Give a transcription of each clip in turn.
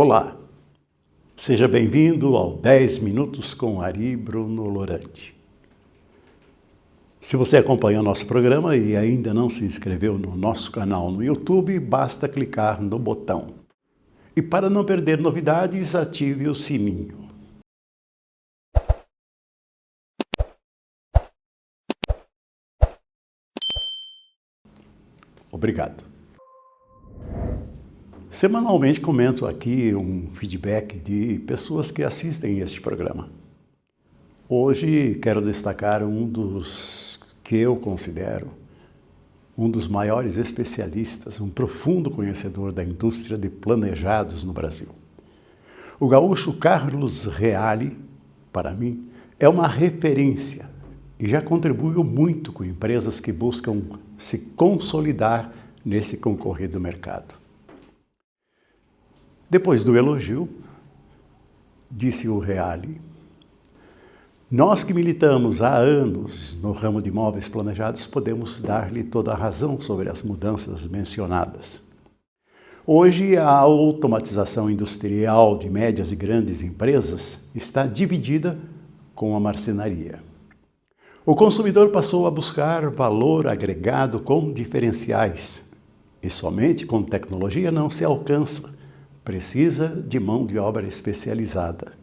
Olá, seja bem-vindo ao 10 Minutos com Ari Bruno Lorandi. Se você acompanha o nosso programa e ainda não se inscreveu no nosso canal no YouTube, basta clicar no botão. E para não perder novidades, ative o sininho. Obrigado. Semanalmente comento aqui um feedback de pessoas que assistem este programa. Hoje quero destacar um dos que eu considero um dos maiores especialistas, um profundo conhecedor da indústria de planejados no Brasil. O gaúcho Carlos Reale, para mim, é uma referência e já contribuiu muito com empresas que buscam se consolidar nesse concorrido mercado. Depois do elogio, disse o Reale: nós que militamos há anos no ramo de imóveis planejados podemos dar-lhe toda a razão sobre as mudanças mencionadas. Hoje, a automatização industrial de médias e grandes empresas está dividida com a marcenaria. O consumidor passou a buscar valor agregado com diferenciais e somente com tecnologia não se alcança. Precisa de mão de obra especializada.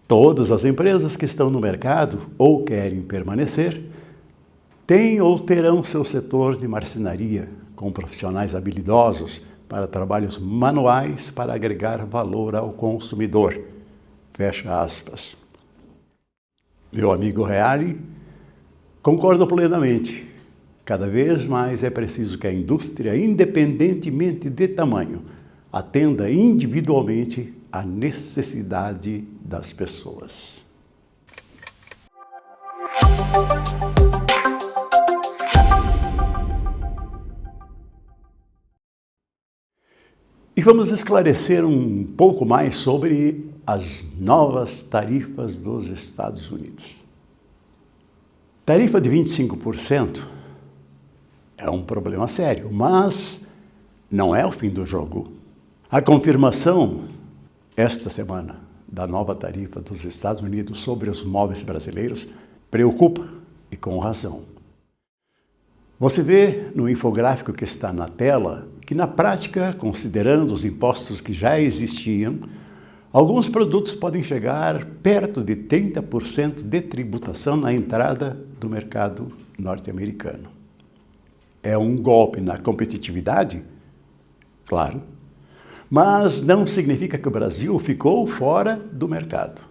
Todas as empresas que estão no mercado ou querem permanecer têm ou terão seu setor de marcenaria, com profissionais habilidosos para trabalhos manuais para agregar valor ao consumidor. Fecha aspas. Meu amigo Reale, concordo plenamente. Cada vez mais é preciso que a indústria, independentemente de tamanho, atenda individualmente à necessidade das pessoas. E vamos esclarecer um pouco mais sobre as novas tarifas dos Estados Unidos. Tarifa de 25% é um problema sério, mas não é o fim do jogo. A confirmação, esta semana, da nova tarifa dos Estados Unidos sobre os móveis brasileiros preocupa, e com razão. Você vê no infográfico que está na tela que, na prática, considerando os impostos que já existiam, alguns produtos podem chegar perto de 30% de tributação na entrada do mercado norte-americano. É um golpe na competitividade? Claro. Mas não significa que o Brasil ficou fora do mercado.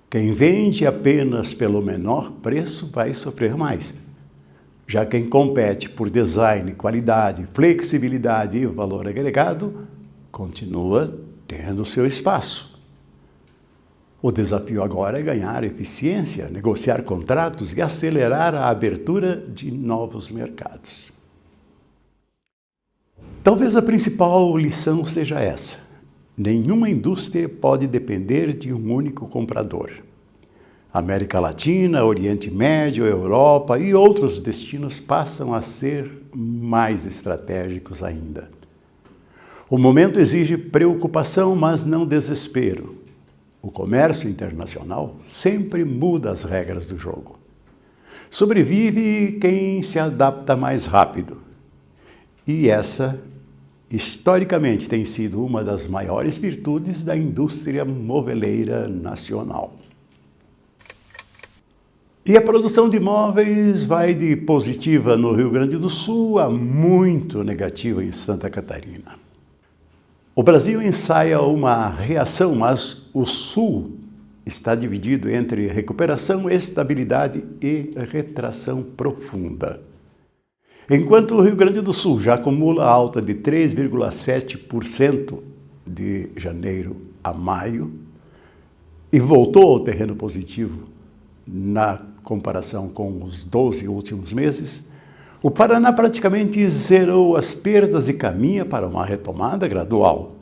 Quem vende apenas pelo menor preço vai sofrer mais. Já quem compete por design, qualidade, flexibilidade e valor agregado, continua tendo seu espaço. O desafio agora é ganhar eficiência, negociar contratos e acelerar a abertura de novos mercados. Talvez a principal lição seja essa: nenhuma indústria pode depender de um único comprador. América Latina, Oriente Médio, Europa e outros destinos passam a ser mais estratégicos ainda. O momento exige preocupação, mas não desespero. O comércio internacional sempre muda as regras do jogo. Sobrevive quem se adapta mais rápido. E essa, historicamente, tem sido uma das maiores virtudes da indústria moveleira nacional. E a produção de imóveis vai de positiva no Rio Grande do Sul a muito negativa em Santa Catarina. O Brasil ensaia uma reação, mas o Sul está dividido entre recuperação, estabilidade e retração profunda. Enquanto o Rio Grande do Sul já acumula alta de 3,7% de janeiro a maio e voltou ao terreno positivo na comparação com os 12 últimos meses, o Paraná praticamente zerou as perdas e caminha para uma retomada gradual.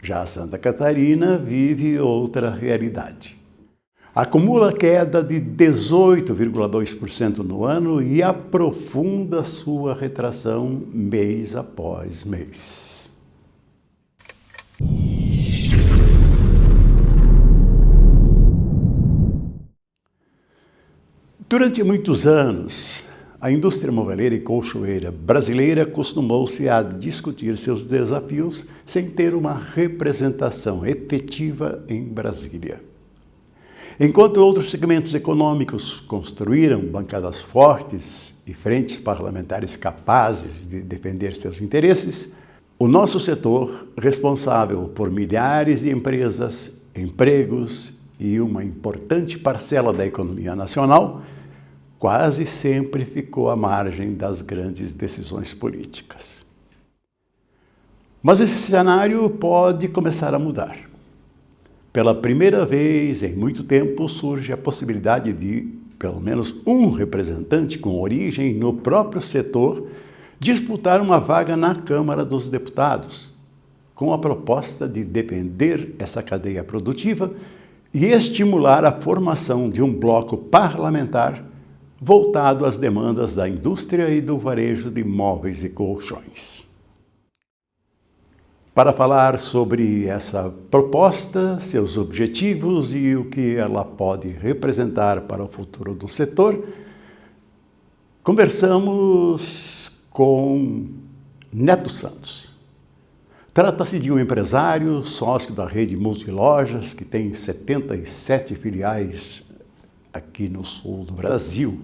Já Santa Catarina vive outra realidade. Acumula queda de 18,2% no ano e aprofunda sua retração mês após mês. Durante muitos anos, a indústria moveleira e colchoeira brasileira costumou-se a discutir seus desafios sem ter uma representação efetiva em Brasília. Enquanto outros segmentos econômicos construíram bancadas fortes e frentes parlamentares capazes de defender seus interesses, o nosso setor, responsável por milhares de empresas, empregos e uma importante parcela da economia nacional, quase sempre ficou à margem das grandes decisões políticas. Mas esse cenário pode começar a mudar. Pela primeira vez em muito tempo surge a possibilidade de, pelo menos um representante com origem no próprio setor, disputar uma vaga na Câmara dos Deputados, com a proposta de defender essa cadeia produtiva e estimular a formação de um bloco parlamentar voltado às demandas da indústria e do varejo de móveis e colchões. Para falar sobre essa proposta, seus objetivos e o que ela pode representar para o futuro do setor, conversamos com Neto Santos. Trata-se de um empresário, sócio da rede Multilojas, que tem 77 filiais aqui no sul do Brasil.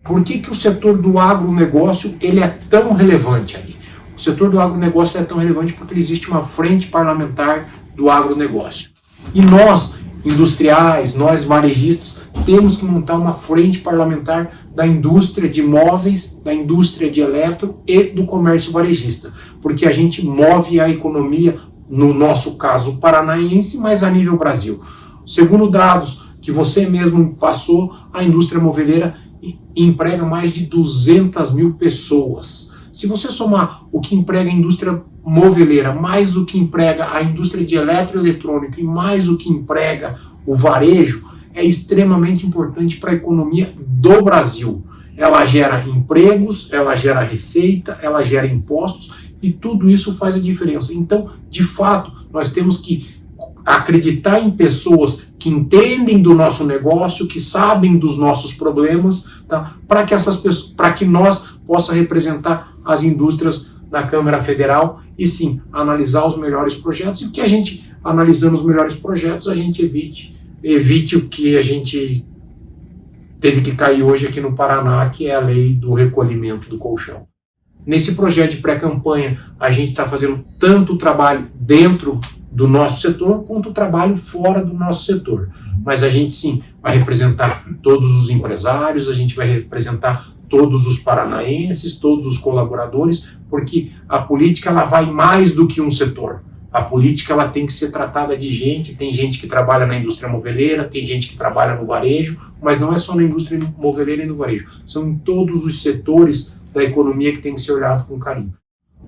Por que o setor do agronegócio ele é tão relevante ali? O setor do agronegócio é tão relevante porque existe uma frente parlamentar do agronegócio. E nós, industriais, nós varejistas, temos que montar uma frente parlamentar da indústria de móveis, da indústria de eletro e do comércio varejista, porque a gente move a economia, no nosso caso paranaense, mas a nível Brasil. Segundo dados que você mesmo passou, a indústria moveleira emprega mais de 200 mil pessoas. Se você somar o que emprega a indústria moveleira, mais o que emprega a indústria de eletroeletrônico e mais o que emprega o varejo, é extremamente importante para a economia do Brasil. Ela gera empregos, ela gera receita, ela gera impostos e tudo isso faz a diferença. Então, de fato, nós temos que acreditar em pessoas que entendem do nosso negócio, que sabem dos nossos problemas, tá? Para que nós possa representar as indústrias na Câmara Federal e sim, analisar os melhores projetos e que a gente, analisando os melhores projetos, a gente evite o que a gente teve que cair hoje aqui no Paraná, que é a lei do recolhimento do colchão. Nesse projeto de pré-campanha, a gente está fazendo tanto o trabalho dentro do nosso setor, quanto o trabalho fora do nosso setor. Mas a gente sim vai representar todos os empresários, a gente vai representar todos os paranaenses, todos os colaboradores, porque a política ela vai mais do que um setor. A política ela tem que ser tratada de gente, tem gente que trabalha na indústria moveleira, tem gente que trabalha no varejo, mas não é só na indústria moveleira e no varejo, são em todos os setores da economia que tem que ser olhado com carinho.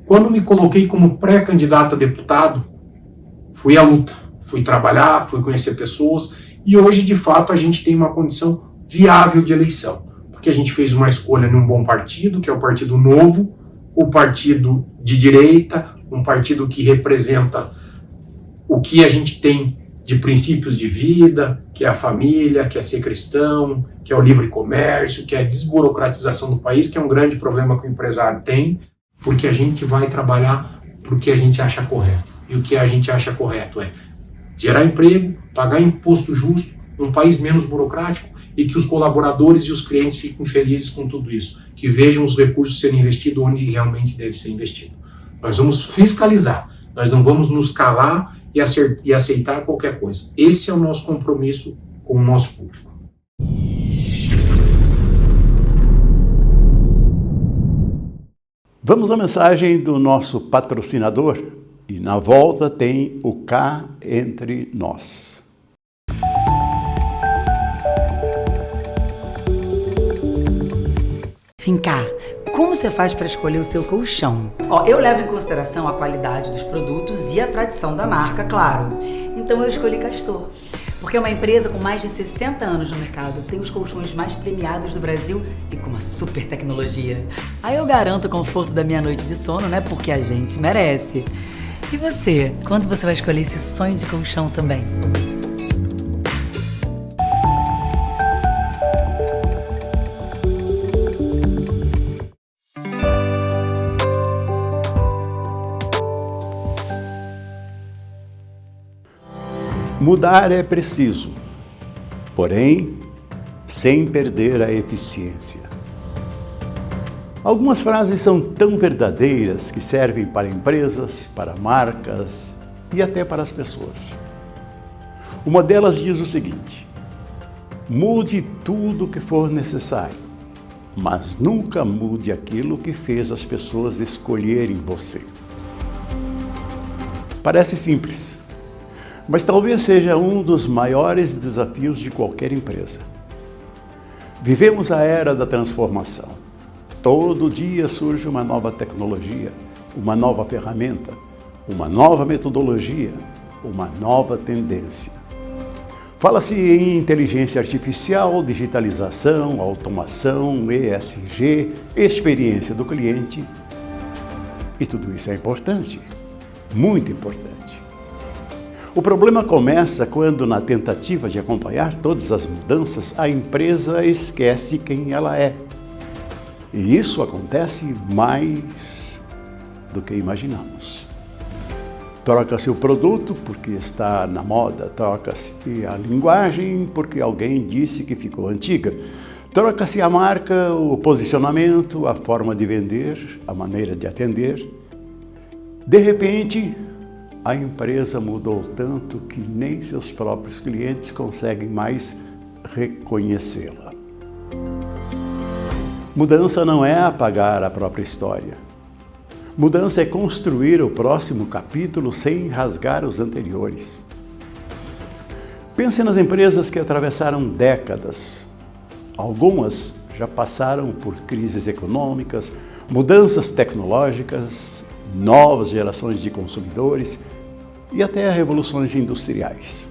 Quando me coloquei como pré-candidato a deputado, fui à luta, fui trabalhar, fui conhecer pessoas e hoje, de fato, a gente tem uma condição viável de eleição, porque a gente fez uma escolha num bom partido, que é o Partido Novo, o partido de direita, um partido que representa o que a gente tem de princípios de vida, que é a família, que é ser cristão, que é o livre comércio, que é a desburocratização do país, que é um grande problema que o empresário tem, porque a gente vai trabalhar para o que a gente acha correto. E o que a gente acha correto é gerar emprego, pagar imposto justo, um país menos burocrático e que os colaboradores e os clientes fiquem felizes com tudo isso, que vejam os recursos serem investidos onde realmente deve ser investido. Nós vamos fiscalizar, nós não vamos nos calar e aceitar qualquer coisa. Esse é o nosso compromisso com o nosso público. Vamos à mensagem do nosso patrocinador e na volta tem o Cá Entre Nós. Fincar, como você faz para escolher o seu colchão? Eu levo em consideração a qualidade dos produtos e a tradição da marca, claro. Então eu escolhi Castor, porque é uma empresa com mais de 60 anos no mercado, tem os colchões mais premiados do Brasil e com uma super tecnologia. Aí eu garanto o conforto da minha noite de sono, né? Porque a gente merece. E você, quando você vai escolher esse sonho de colchão também? Mudar é preciso, porém, sem perder a eficiência. Algumas frases são tão verdadeiras que servem para empresas, para marcas e até para as pessoas. Uma delas diz o seguinte: mude tudo o que for necessário, mas nunca mude aquilo que fez as pessoas escolherem você. Parece simples, mas talvez seja um dos maiores desafios de qualquer empresa. Vivemos a era da transformação. Todo dia surge uma nova tecnologia, uma nova ferramenta, uma nova metodologia, uma nova tendência. Fala-se em inteligência artificial, digitalização, automação, ESG, experiência do cliente. E tudo isso é importante, muito importante. O problema começa quando, na tentativa de acompanhar todas as mudanças, a empresa esquece quem ela é. E isso acontece mais do que imaginamos. Troca-se o produto porque está na moda, troca-se a linguagem porque alguém disse que ficou antiga, troca-se a marca, o posicionamento, a forma de vender, a maneira de atender. De repente, a empresa mudou tanto que nem seus próprios clientes conseguem mais reconhecê-la. Mudança não é apagar a própria história. Mudança é construir o próximo capítulo sem rasgar os anteriores. Pense nas empresas que atravessaram décadas. Algumas já passaram por crises econômicas, mudanças tecnológicas, novas gerações de consumidores e até revoluções industriais.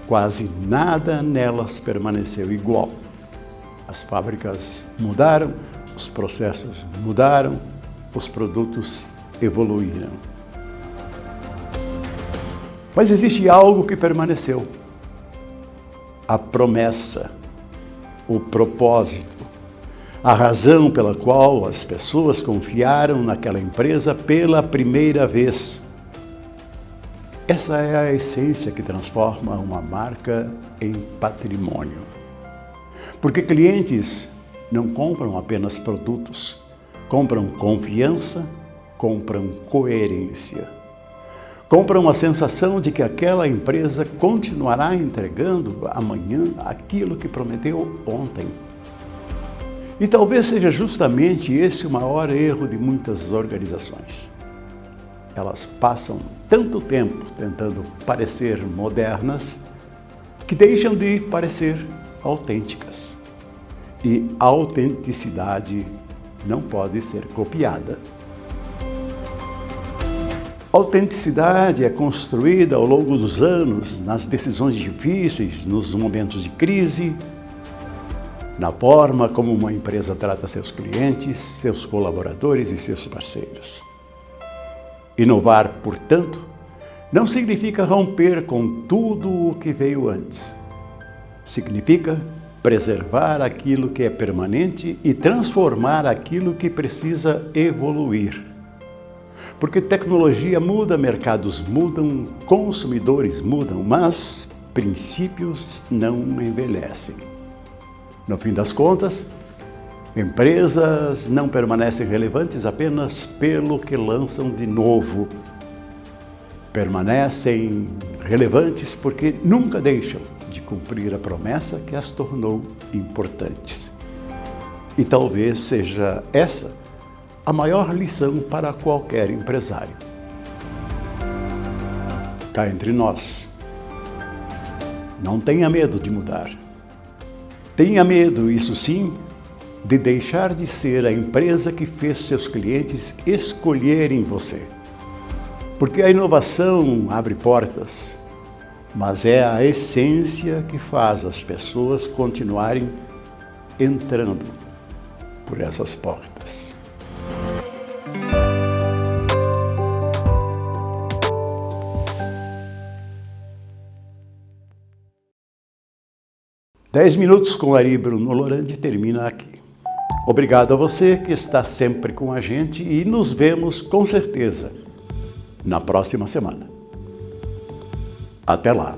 Quase nada nelas permaneceu igual. As fábricas mudaram, os processos mudaram, os produtos evoluíram. Mas existe algo que permaneceu: a promessa, o propósito, a razão pela qual as pessoas confiaram naquela empresa pela primeira vez. Essa é a essência que transforma uma marca em patrimônio. Porque clientes não compram apenas produtos, compram confiança, compram coerência. Compram a sensação de que aquela empresa continuará entregando amanhã aquilo que prometeu ontem. E talvez seja justamente esse o maior erro de muitas organizações. Elas passam tanto tempo tentando parecer modernas que deixam de parecer autênticas. E a autenticidade não pode ser copiada. A autenticidade é construída ao longo dos anos, nas decisões difíceis, nos momentos de crise, na forma como uma empresa trata seus clientes, seus colaboradores e seus parceiros. Inovar, portanto, não significa romper com tudo o que veio antes. Significa preservar aquilo que é permanente e transformar aquilo que precisa evoluir. Porque tecnologia muda, mercados mudam, consumidores mudam, mas princípios não envelhecem. No fim das contas, empresas não permanecem relevantes apenas pelo que lançam de novo. Permanecem relevantes porque nunca deixam de cumprir a promessa que as tornou importantes. E talvez seja essa a maior lição para qualquer empresário. Cá entre nós, não tenha medo de mudar. Tenha medo, isso sim, de deixar de ser a empresa que fez seus clientes escolherem você. Porque a inovação abre portas, mas é a essência que faz as pessoas continuarem entrando por essas portas. Dez minutos com Ari Bruno Lorandi termina aqui. Obrigado a você que está sempre com a gente e nos vemos com certeza na próxima semana. Até lá!